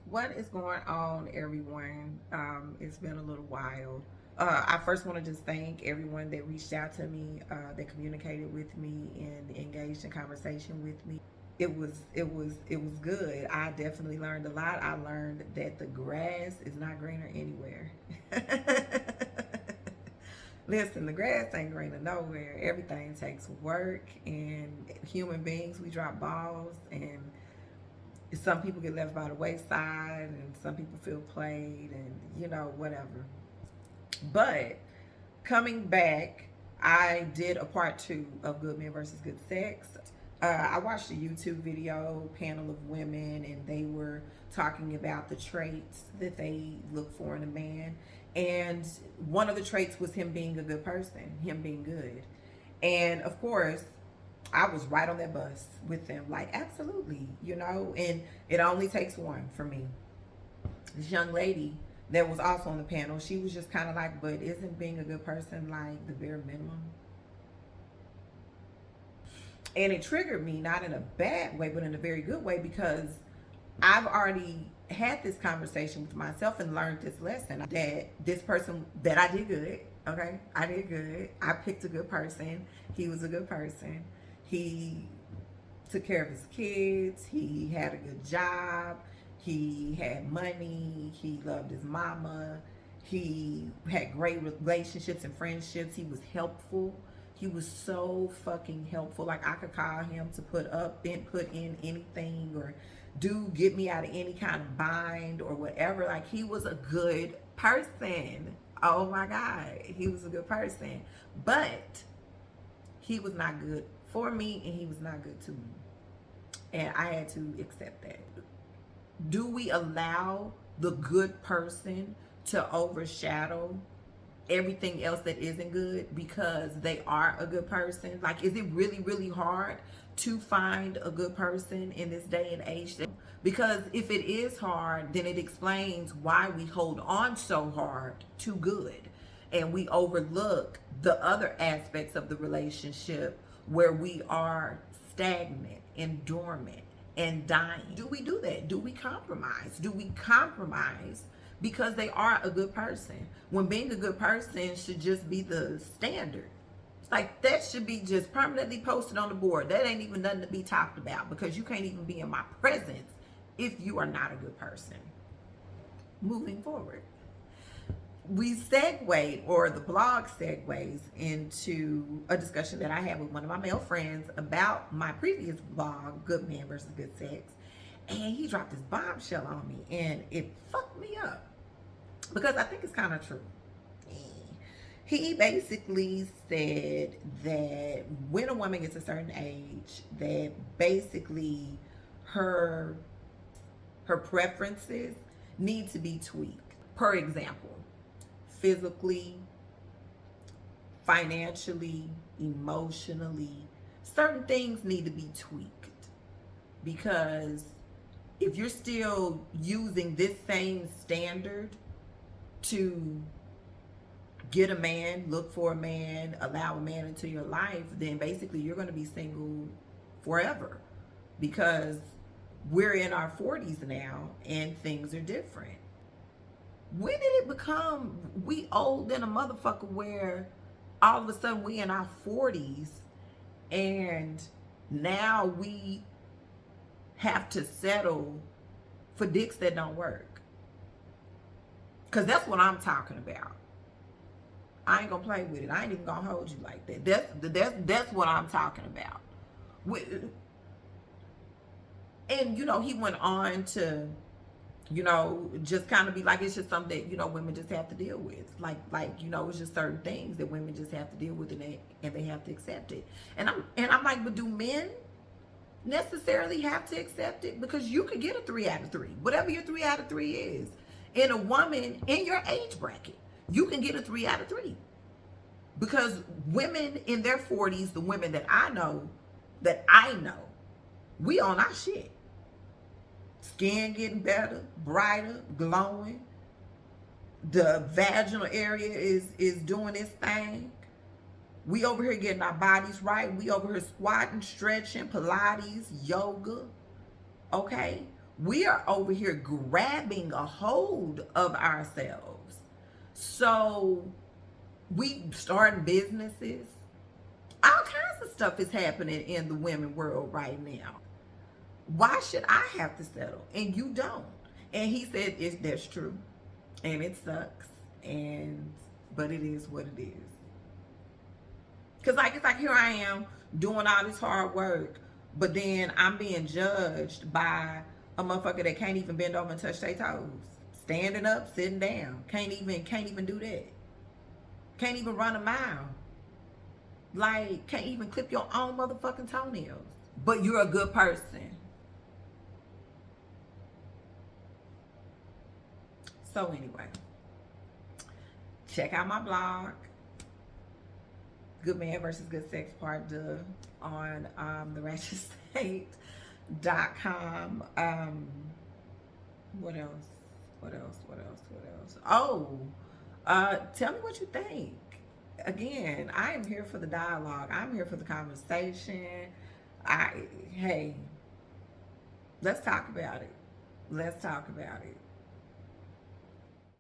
What is going on, everyone? It's been a little while. I first want to just thank everyone that reached out to me, that communicated with me, and engaged in conversation with me. It was good. I definitely learned a lot. I learned that the grass is not greener anywhere. Listen, the grass ain't greener nowhere. Everything takes work, and human beings, we drop balls, and some people get left by the wayside, and some people feel played, and whatever. But coming back, I did a part two of Good Men versus Good Sex. I watched a YouTube video, panel of women, and they were talking about the traits that they look for in a man. And one of the traits was him being a good person, him being good. And of course, I was right on that bus with them. Like, absolutely, and it only takes one for me. This young lady that was also on the panel, she was just kind of like, but isn't being a good person like the bare minimum? And it triggered me, not in a bad way, but in a very good way, because I've already had this conversation with myself and learned this lesson that this person, that I did good. Okay, I did good. I picked a good person. He was a good person. He took care of his kids. He had a good job. He had money. He loved his mama. He had great relationships and friendships. He was helpful. He was so fucking helpful. Like, I could call him to put in anything, or get me out of any kind of bind or whatever. Like, he was a good person. Oh my God, he was a good person. But he was not good for me, and he was not good to me. And I had to accept that. Do we allow the good person to overshadow everything else that isn't good because they are a good person? Like, is it really, really hard to find a good person in this day and age? Because if it is hard, then it explains why we hold on so hard to good, and we overlook the other aspects of the relationship where we are stagnant and dormant and dying. Do we do that? Do we compromise? Do we compromise because they are a good person, when being a good person should just be the standard? It's like, that should be just permanently posted on the board. That ain't even nothing to be talked about, because you can't even be in my presence if you are not a good person. Moving forward, we segued, or the blog segues, into a discussion that I had with one of my male friends about my previous blog, Good Men versus Good Sex. And he dropped this bombshell on me, and it fucked me up, because I think it's kind of true. He basically said that when a woman gets a certain age, that basically her preferences need to be tweaked. Per example, physically, financially, emotionally, certain things need to be tweaked. Because if you're still using this same standard to get a man, look for a man, allow a man into your life, then basically you're going to be single forever. Because we're in our 40s now, and things are different. When did it become we old than a motherfucker, where all of a sudden we in our 40s and now we have to settle for dicks that don't work? Because that's what I'm talking about. I ain't gonna play with it. I ain't even gonna hold you like that. That's what I'm talking about. And he went on to just kind of be like, it's just something that women just have to deal with. Like it's just certain things that women just have to deal with, and they have to accept it. And I'm like, but do men necessarily have to accept it? Because you could get a 3 out of 3, whatever your 3 out of 3 is. In a woman in your age bracket, you can get a 3 out of 3. Because women in their 40s, the women that I know, we on our shit. Skin getting better, brighter, glowing. The vaginal area is doing its thing. We over here getting our bodies right. We over here squatting, stretching, Pilates, yoga. Okay? We are over here grabbing a hold of ourselves. So we starting businesses. All kinds of stuff is happening in the women world right now. Why should I have to settle and you don't? And he said, that's true. And it sucks. And, but it is what it is. Cause like, it's like here I am doing all this hard work, but then I'm being judged by a motherfucker that can't even bend over and touch their toes. Standing up, sitting down. Can't even do that. Can't even run a mile. Like, can't even clip your own motherfucking toenails. But you're a good person. So anyway, check out my blog, Good Man versus Good Sex Part Deux, on theratchetstate.com. What else? Oh, tell me what you think. Again, I am here for the dialogue. I'm here for the conversation. Hey, let's talk about it.